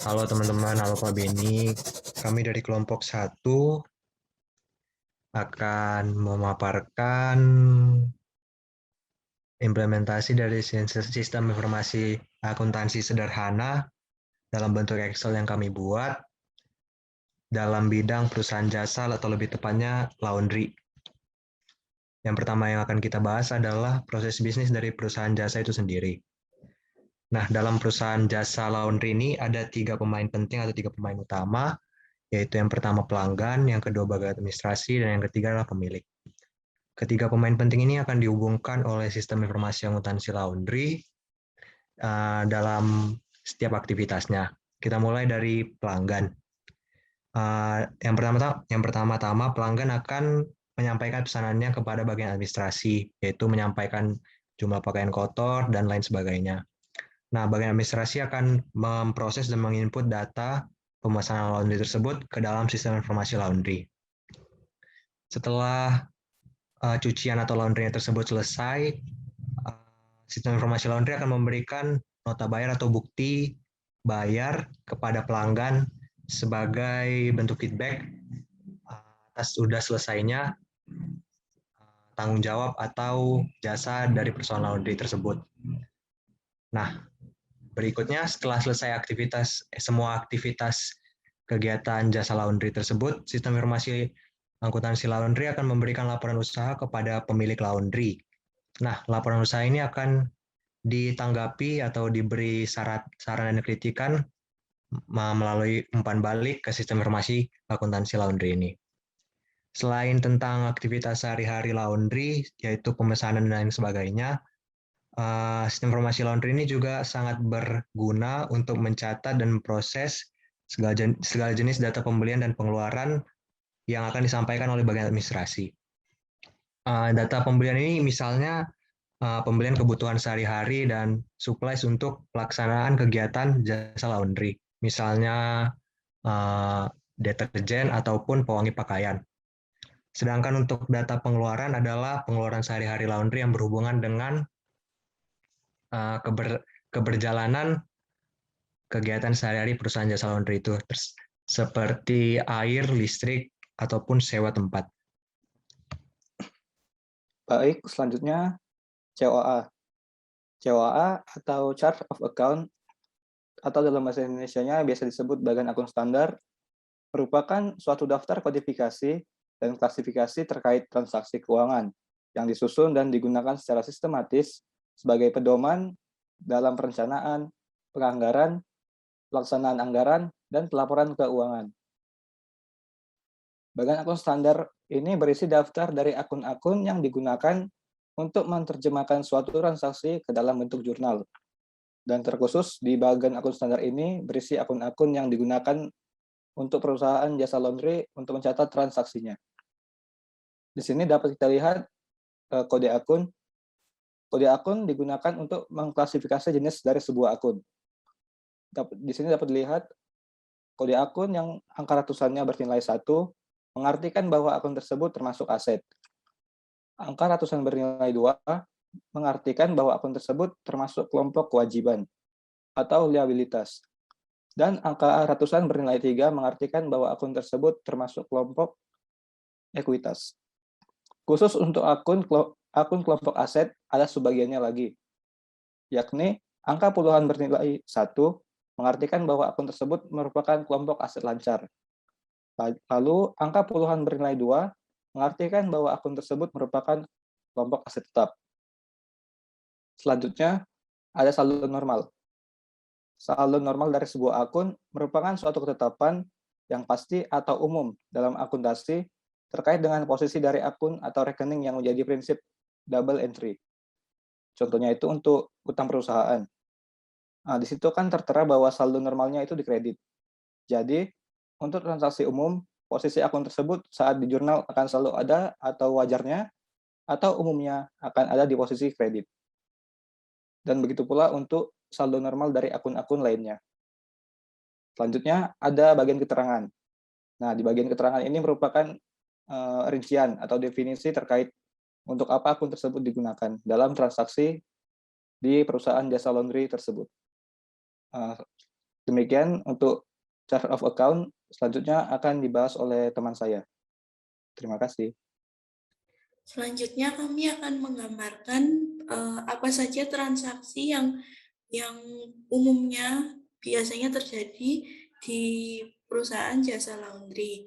Halo teman-teman, halo Pak Beni. Kami dari kelompok satu akan memaparkan implementasi dari sistem informasi akuntansi sederhana dalam bentuk Excel yang kami buat dalam bidang perusahaan jasa atau lebih tepatnya laundry. Yang pertama yang akan kita bahas adalah proses bisnis dari perusahaan jasa itu sendiri. Nah, dalam perusahaan jasa laundry ini ada 3 pemain penting atau 3 pemain utama, yaitu yang pertama pelanggan, yang kedua bagian administrasi, dan yang ketiga adalah pemilik. Ketiga pemain penting ini akan dihubungkan oleh sistem informasi akuntansi laundry dalam setiap aktivitasnya. Kita mulai dari pelanggan. Yang pertama-tama pelanggan akan menyampaikan pesanannya kepada bagian administrasi, yaitu menyampaikan jumlah pakaian kotor dan lain sebagainya. Nah, bagian administrasi akan memproses dan menginput data pemesanan laundry tersebut ke dalam sistem informasi laundry. Setelah cucian atau laundry tersebut selesai, sistem informasi laundry akan memberikan nota bayar atau bukti bayar kepada pelanggan sebagai bentuk feedback atas sudah selesainya tanggung jawab atau jasa dari perusahaan laundry tersebut. Nah, berikutnya setelah selesai semua aktivitas kegiatan jasa laundry tersebut, sistem informasi akuntansi laundry akan memberikan laporan usaha kepada pemilik laundry. Nah, laporan usaha ini akan ditanggapi atau diberi saran dan kritikan melalui umpan balik ke sistem informasi akuntansi laundry ini. Selain tentang aktivitas sehari-hari laundry, yaitu pemesanan dan lain sebagainya, sistem informasi laundry ini juga sangat berguna untuk mencatat dan memproses segala jenis data pembelian dan pengeluaran yang akan disampaikan oleh bagian administrasi. Data pembelian ini misalnya pembelian kebutuhan sehari-hari dan supplies untuk pelaksanaan kegiatan jasa laundry, misalnya deterjen ataupun pewangi pakaian. Sedangkan untuk data pengeluaran adalah pengeluaran sehari-hari laundry yang berhubungan dengan keberjalanan kegiatan sehari-hari perusahaan jasa laundry itu, seperti air, listrik, ataupun sewa tempat. Baik, selanjutnya COA. COA atau Chart of Account atau dalam bahasa Indonesianya biasa disebut bagian akun standar, merupakan suatu daftar kodifikasi dan klasifikasi terkait transaksi keuangan yang disusun dan digunakan secara sistematis sebagai pedoman dalam perencanaan, penganggaran, pelaksanaan anggaran, dan pelaporan keuangan. Bagian akun standar ini berisi daftar dari akun-akun yang digunakan untuk menerjemahkan suatu transaksi ke dalam bentuk jurnal. Dan terkhusus di bagian akun standar ini berisi akun-akun yang digunakan untuk perusahaan jasa laundry untuk mencatat transaksinya. Di sini dapat kita lihat kode akun. Kode akun digunakan untuk mengklasifikasi jenis dari sebuah akun. Di sini dapat dilihat kode akun yang angka ratusannya bernilai 1 mengartikan bahwa akun tersebut termasuk aset. Angka ratusan bernilai 2 mengartikan bahwa akun tersebut termasuk kelompok kewajiban atau liabilitas. Dan angka ratusan bernilai 3 mengartikan bahwa akun tersebut termasuk kelompok ekuitas. Khusus untuk akun kelompok aset ada sebagiannya lagi, yakni angka puluhan bernilai 1 mengartikan bahwa akun tersebut merupakan kelompok aset lancar. Lalu angka puluhan bernilai 2 mengartikan bahwa akun tersebut merupakan kelompok aset tetap. Selanjutnya, ada saldo normal. Saldo normal dari sebuah akun merupakan suatu ketetapan yang pasti atau umum dalam akuntansi terkait dengan posisi dari akun atau rekening yang menjadi prinsip double entry. Contohnya itu untuk utang perusahaan. Nah, di situ kan tertera bahwa saldo normalnya itu dikredit. Jadi, untuk transaksi umum, posisi akun tersebut saat di jurnal akan selalu ada atau wajarnya, atau umumnya akan ada di posisi kredit. Dan begitu pula untuk saldo normal dari akun-akun lainnya. Selanjutnya, ada bagian keterangan. Nah, di bagian keterangan ini merupakan rincian atau definisi terkait untuk apa akun tersebut digunakan dalam transaksi di perusahaan jasa laundry tersebut. Demikian untuk chart of account, selanjutnya akan dibahas oleh teman saya. Terima kasih. Selanjutnya kami akan menggambarkan apa saja transaksi yang umumnya biasanya terjadi di perusahaan jasa laundry.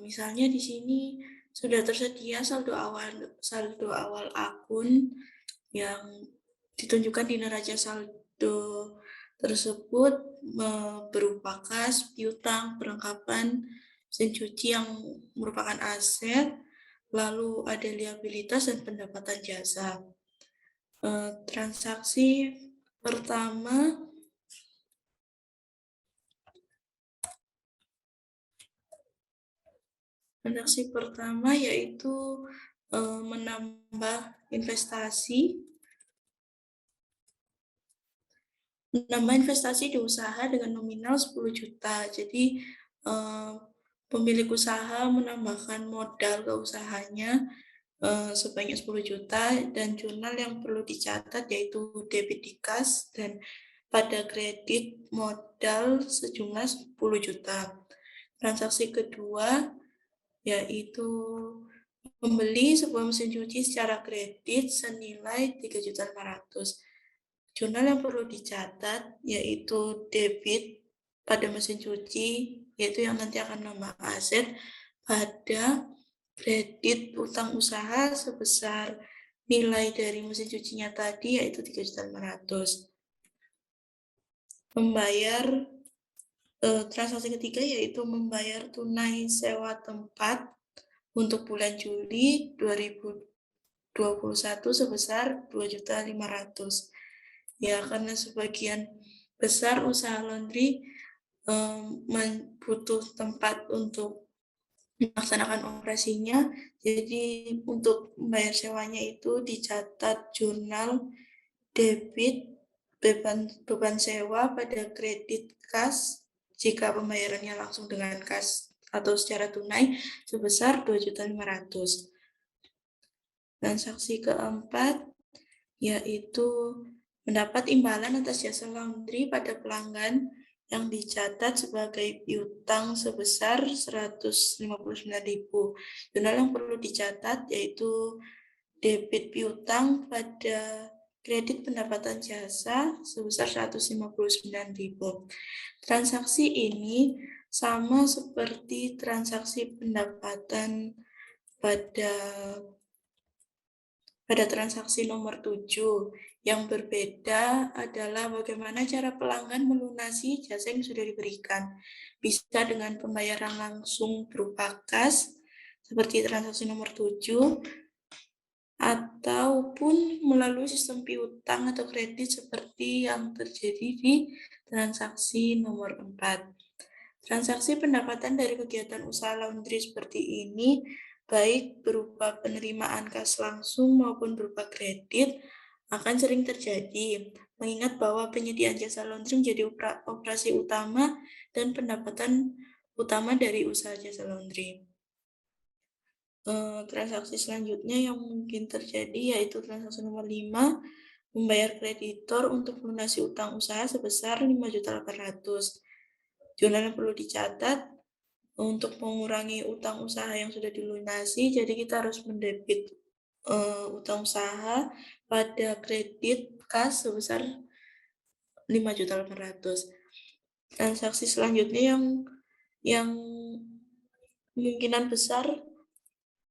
Misalnya di sini sudah tersedia saldo awal akun yang ditunjukkan di neraca saldo tersebut berupa kas, piutang, perlengkapan, mesin cuci yang merupakan aset, lalu ada liabilitas dan pendapatan jasa. Transaksi pertama yaitu menambah investasi di usaha dengan nominal 10 juta. Jadi pemilik usaha menambahkan modal ke usahanya sebanyak 10 juta dan jurnal yang perlu dicatat yaitu debit di kas dan pada kredit modal sejumlah 10 juta. Transaksi kedua yaitu membeli sebuah mesin cuci secara kredit senilai 3.500.000. Jurnal yang perlu dicatat yaitu debit pada mesin cuci, yaitu yang nanti akan menambah aset pada kredit utang usaha sebesar nilai dari mesin cucinya tadi yaitu 3.500.000. Membayar transaksi ketiga yaitu membayar tunai sewa tempat untuk bulan Juli 2021 sebesar 2.500.000. Ya, karena sebagian besar usaha laundry butuh tempat untuk melaksanakan operasinya, jadi untuk membayar sewanya itu dicatat jurnal debit beban sewa pada kredit kas jika pembayarannya langsung dengan kas atau secara tunai sebesar 2.500.000. Transaksi keempat yaitu mendapat imbalan atas jasa laundry pada pelanggan yang dicatat sebagai piutang sebesar 159.000. Jurnal yang perlu dicatat yaitu debit piutang pada kredit pendapatan jasa sebesar 159.000. Transaksi ini sama seperti transaksi pendapatan pada transaksi nomor 7. Yang berbeda adalah bagaimana cara pelanggan melunasi jasa yang sudah diberikan. Bisa dengan pembayaran langsung berupa kas, seperti transaksi nomor 7, ataupun melalui sistem piutang atau kredit seperti yang terjadi di transaksi nomor 4. Transaksi pendapatan dari kegiatan usaha laundry seperti ini, baik berupa penerimaan kas langsung maupun berupa kredit, akan sering terjadi, mengingat bahwa penyediaan jasa laundry menjadi operasi utama dan pendapatan utama dari usaha jasa laundry. Transaksi selanjutnya yang mungkin terjadi yaitu transaksi nomor 5, membayar kreditor untuk melunasi utang usaha sebesar 5.800.000. Jurnal yang perlu dicatat untuk mengurangi utang usaha yang sudah dilunasi, jadi kita harus mendebit utang usaha pada kredit kas sebesar 5.800.000. Transaksi selanjutnya yang kemungkinan besar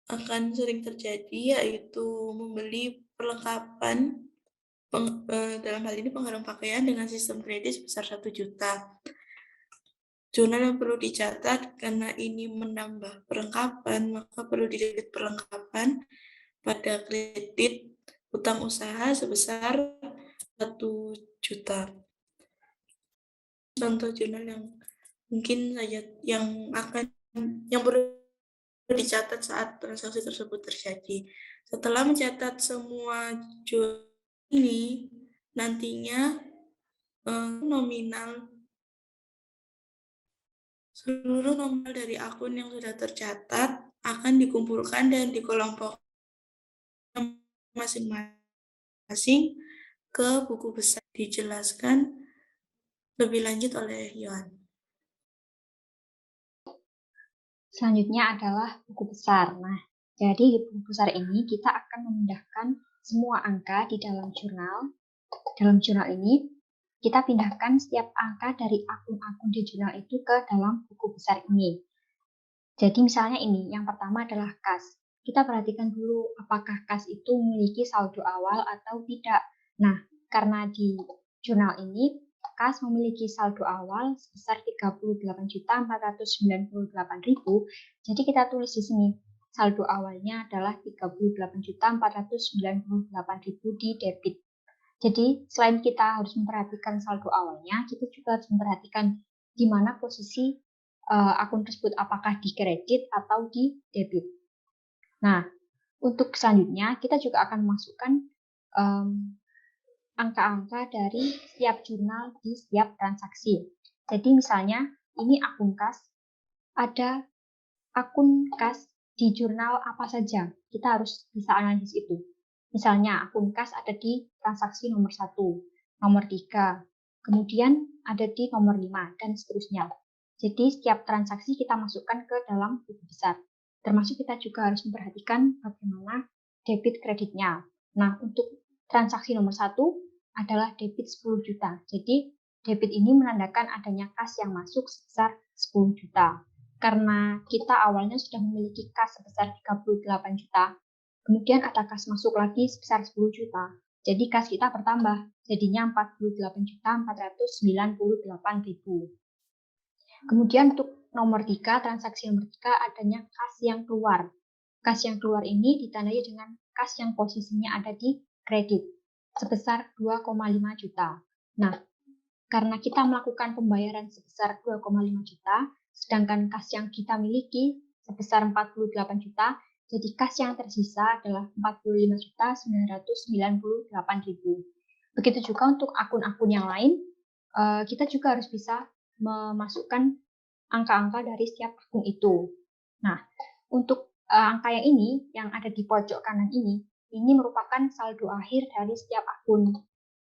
akan sering terjadi yaitu membeli perlengkapan dalam hal ini pengharum pakaian dengan sistem kredit sebesar 1 juta. Jurnal yang perlu dicatat karena ini menambah perlengkapan, maka perlu didebit perlengkapan pada kredit utang usaha sebesar 1 juta. Contoh jurnal yang mungkin saja yang perlu dicatat saat transaksi tersebut terjadi. Setelah mencatat semua jurnal ini, nantinya seluruh nominal dari akun yang sudah tercatat akan dikumpulkan dan dikelompokkan masing-masing ke buku besar. Dijelaskan lebih lanjut oleh Yohan. Selanjutnya adalah buku besar. Nah, jadi di buku besar ini kita akan memindahkan semua angka di dalam jurnal. Dalam jurnal ini, kita pindahkan setiap angka dari akun-akun di jurnal itu ke dalam buku besar ini. Jadi misalnya ini, yang pertama adalah kas. Kita perhatikan dulu apakah kas itu memiliki saldo awal atau tidak. Nah, karena di jurnal ini, kas memiliki saldo awal sebesar 38.498.000. Jadi kita tulis di sini, saldo awalnya adalah 38.498.000 di debit. Jadi selain kita harus memperhatikan saldo awalnya, kita juga harus memperhatikan di mana posisi akun tersebut, apakah di kredit atau di debit. Nah, untuk selanjutnya kita juga akan memasukkan angka-angka dari setiap jurnal di setiap transaksi. Jadi misalnya ini akun kas, ada akun kas di jurnal apa saja, kita harus bisa analisis itu. Misalnya akun kas ada di transaksi nomor 1, nomor 3, kemudian ada di nomor 5, dan seterusnya. Jadi setiap transaksi kita masukkan ke dalam buku besar. Termasuk kita juga harus memperhatikan bagaimana debit kreditnya. Nah, untuk transaksi nomor 1 adalah debit 10 juta. Jadi debit ini menandakan adanya kas yang masuk sebesar 10 juta. Karena kita awalnya sudah memiliki kas sebesar 38 juta, kemudian ada kas masuk lagi sebesar 10 juta. Jadi kas kita bertambah, jadinya 48.498.000. Kemudian untuk nomor 3, transaksi nomor 3 adanya kas yang keluar. Kas yang keluar ini ditandai dengan kas yang posisinya ada di kredit sebesar 2,5 juta. Nah, karena kita melakukan pembayaran sebesar 2,5 juta, sedangkan kas yang kita miliki sebesar 48 juta, jadi kas yang tersisa adalah 45.998.000. Begitu juga untuk akun-akun yang lain, kita juga harus bisa memasukkan angka-angka dari setiap akun itu. Nah, untuk angka yang ini, yang ada di pojok kanan ini merupakan saldo akhir dari setiap akun.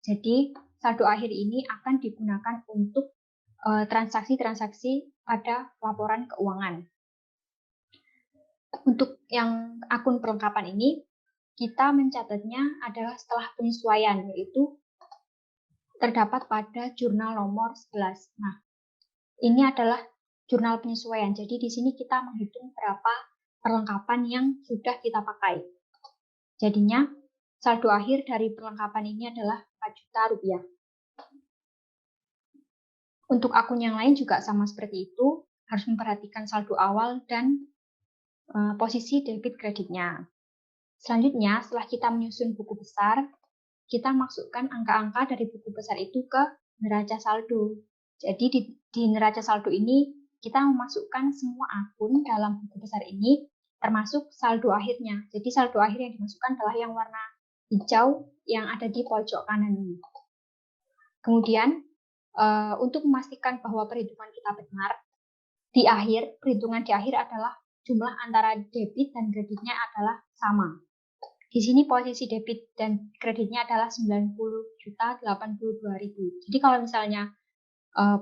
Jadi, saldo akhir ini akan digunakan untuk transaksi-transaksi pada laporan keuangan. Untuk yang akun perlengkapan ini, kita mencatatnya adalah setelah penyesuaian, yaitu terdapat pada jurnal nomor 11. Nah, ini adalah jurnal penyesuaian. Jadi di sini kita menghitung berapa perlengkapan yang sudah kita pakai. Jadinya saldo akhir dari perlengkapan ini adalah 4 juta rupiah. Untuk akun yang lain juga sama seperti itu, harus memperhatikan saldo awal dan posisi debit kreditnya. Selanjutnya, setelah kita menyusun buku besar, kita masukkan angka-angka dari buku besar itu ke neraca saldo. Jadi di neraca saldo ini, kita memasukkan semua akun dalam buku besar ini, termasuk saldo akhirnya. Jadi saldo akhir yang dimasukkan adalah yang warna hijau yang ada di pojok kanan ini. Kemudian, untuk memastikan bahwa perhitungan kita benar, perhitungan di akhir adalah jumlah antara debit dan kreditnya adalah sama. Di sini posisi debit dan kreditnya adalah 90.082.000. Jadi kalau misalnya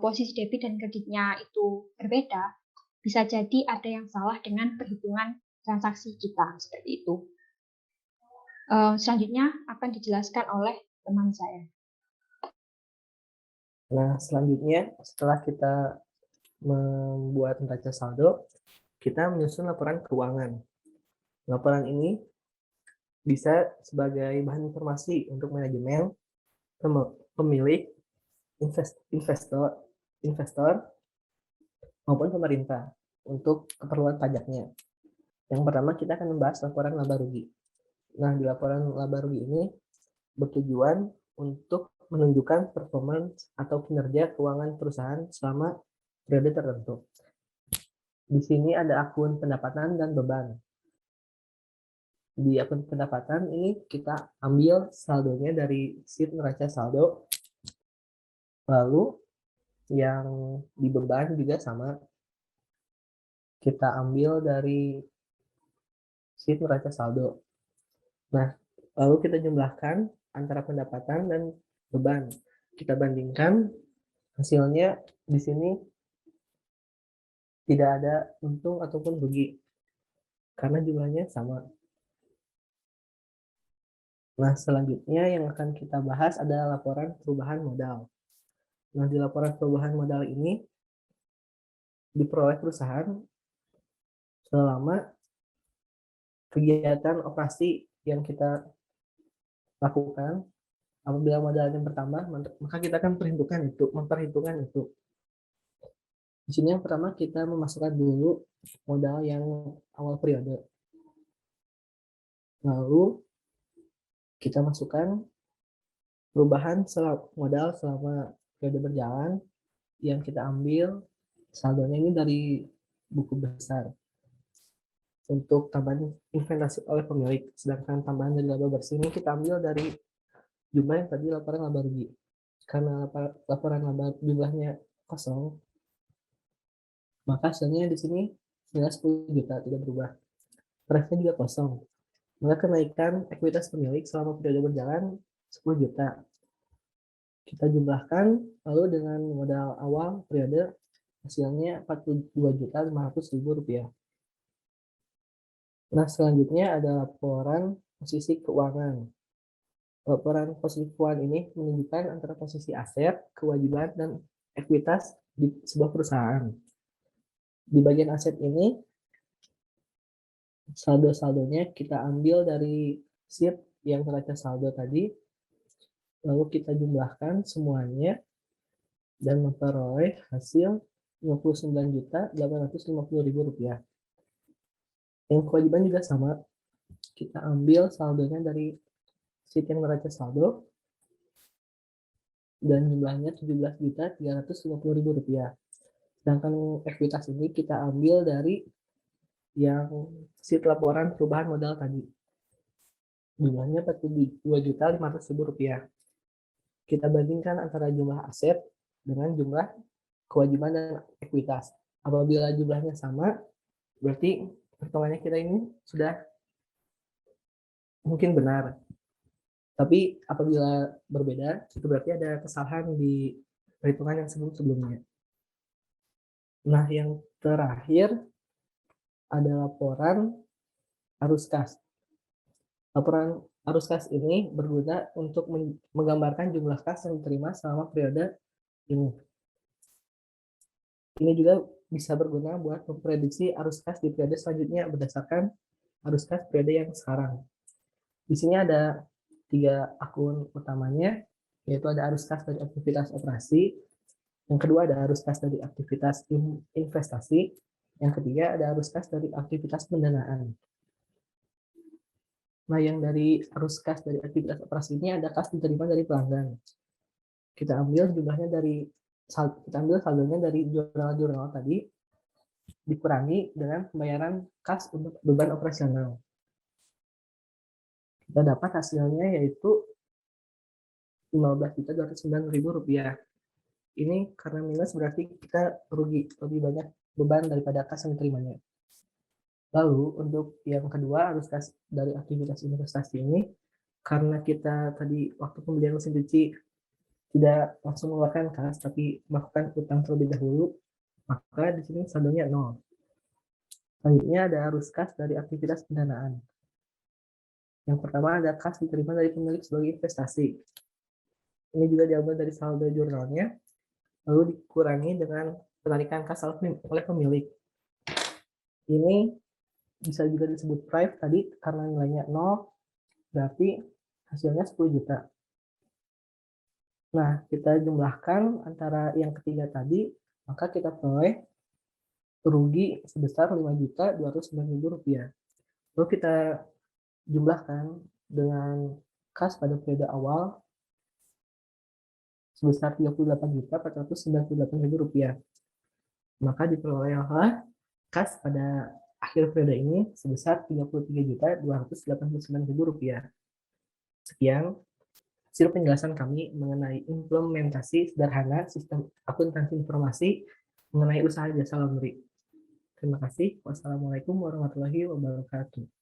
posisi debit dan kreditnya itu berbeda, bisa jadi ada yang salah dengan perhitungan transaksi kita, seperti itu. Selanjutnya akan dijelaskan oleh teman saya. Nah, selanjutnya setelah kita membuat neraca saldo, kita menyusun laporan keuangan. Laporan ini bisa sebagai bahan informasi untuk manajemen, pemilik, investor, maupun pemerintah untuk keperluan pajaknya. Yang pertama kita akan membahas laporan laba rugi. Nah, di laporan laba rugi ini bertujuan untuk menunjukkan performance atau kinerja keuangan perusahaan selama periode tertentu. Di sini ada akun pendapatan dan beban. Di akun pendapatan ini kita ambil saldonya dari sheet neraca saldo. Lalu yang di beban juga sama. Kita ambil dari sheet neraca saldo. Nah, lalu kita jumlahkan antara pendapatan dan beban. Kita bandingkan Hasilnya di sini tidak ada untung ataupun rugi karena jumlahnya sama. Nah, selanjutnya yang akan kita bahas adalah laporan perubahan modal. Nah, di laporan perubahan modal ini diperoleh perusahaan selama kegiatan operasi yang kita lakukan. Apabila modalnya bertambah, maka kita akan memperhitungkan itu. Di sini yang pertama kita memasukkan dulu modal yang awal periode. Lalu kita masukkan perubahan modal selama periode berjalan yang kita ambil saldonya ini dari buku besar untuk tambahan investasi oleh pemilik. Sedangkan tambahan dari laba bersih ini kita ambil dari jumlah yang tadi laporan laba rugi. Karena laporan laba jumlahnya kosong, maka hasilnya di sini nilai 10 juta tidak berubah. Prefnya juga kosong. Maka kenaikan ekuitas pemilik selama periode berjalan 10 juta. Kita jumlahkan lalu dengan modal awal periode hasilnya 42.500.000 rupiah. Nah, selanjutnya ada laporan posisi keuangan. Laporan posisi keuangan ini menunjukkan antara posisi aset, kewajiban, dan ekuitas di sebuah perusahaan. Di bagian aset ini, saldo-saldonya kita ambil dari sheet yang neraca saldo tadi, lalu kita jumlahkan semuanya dan memperoleh hasil 59.850.000 rupiah. Yang kewajiban juga sama, kita ambil saldonya dari sheet yang neraca saldo dan jumlahnya 17.350.000 rupiah. Sedangkan ekuitas ini kita ambil dari yang sheet laporan perubahan modal tadi. Jumlahnya 42.500.000 rupiah. Kita bandingkan antara jumlah aset dengan jumlah kewajiban dan ekuitas. Apabila jumlahnya sama, berarti perhitungannya kita ini sudah mungkin benar. Tapi apabila berbeda, itu berarti ada kesalahan di perhitungan yang sebelum-sebelumnya. Nah, yang terakhir ada laporan arus kas. Laporan arus kas ini berguna untuk menggambarkan jumlah kas yang diterima selama periode ini. Ini juga bisa berguna buat memprediksi arus kas di periode selanjutnya berdasarkan arus kas periode yang sekarang. Di sini ada 3 akun utamanya, yaitu ada arus kas dari aktivitas operasi, yang kedua ada arus kas dari aktivitas investasi, yang ketiga ada arus kas dari aktivitas pendanaan. Nah, yang dari arus kas dari aktivitas operasi ini ada kas diterima dari pelanggan. Kita ambil jumlahnya saldonya dari jurnal-jurnal tadi, dikurangi dengan pembayaran kas untuk beban operasional. Kita dapat hasilnya yaitu 15.209.000 rupiah. Ini karena minus berarti kita rugi lebih banyak beban daripada kas yang diterimanya. Lalu untuk yang kedua arus kas dari aktivitas investasi ini, karena kita tadi waktu pembelian mesin cuci tidak langsung mengeluarkan kas tapi melakukan utang terlebih dahulu, maka di sini saldonya 0. Selanjutnya ada arus kas dari aktivitas pendanaan. Yang pertama ada kas diterima dari pemilik sebagai investasi. Ini juga diambil dari saldo jurnalnya, lalu dikurangi dengan penarikan kas oleh pemilik. Ini bisa juga disebut price tadi karena nilainya 0, berarti hasilnya 10 juta. Nah, kita jumlahkan antara yang ketiga tadi, maka kita peroleh rugi sebesar 5.209.000 rupiah. Lalu kita jumlahkan dengan kas pada periode awal sebesar 38.498.000 rupiah. Maka diperolehlah kas pada akhir periode ini sebesar 33.289.000 rupiah. Sekian hasil penjelasan kami mengenai implementasi sederhana sistem akuntansi informasi mengenai usaha jasa laundry. Terima kasih. Wassalamualaikum warahmatullahi wabarakatuh.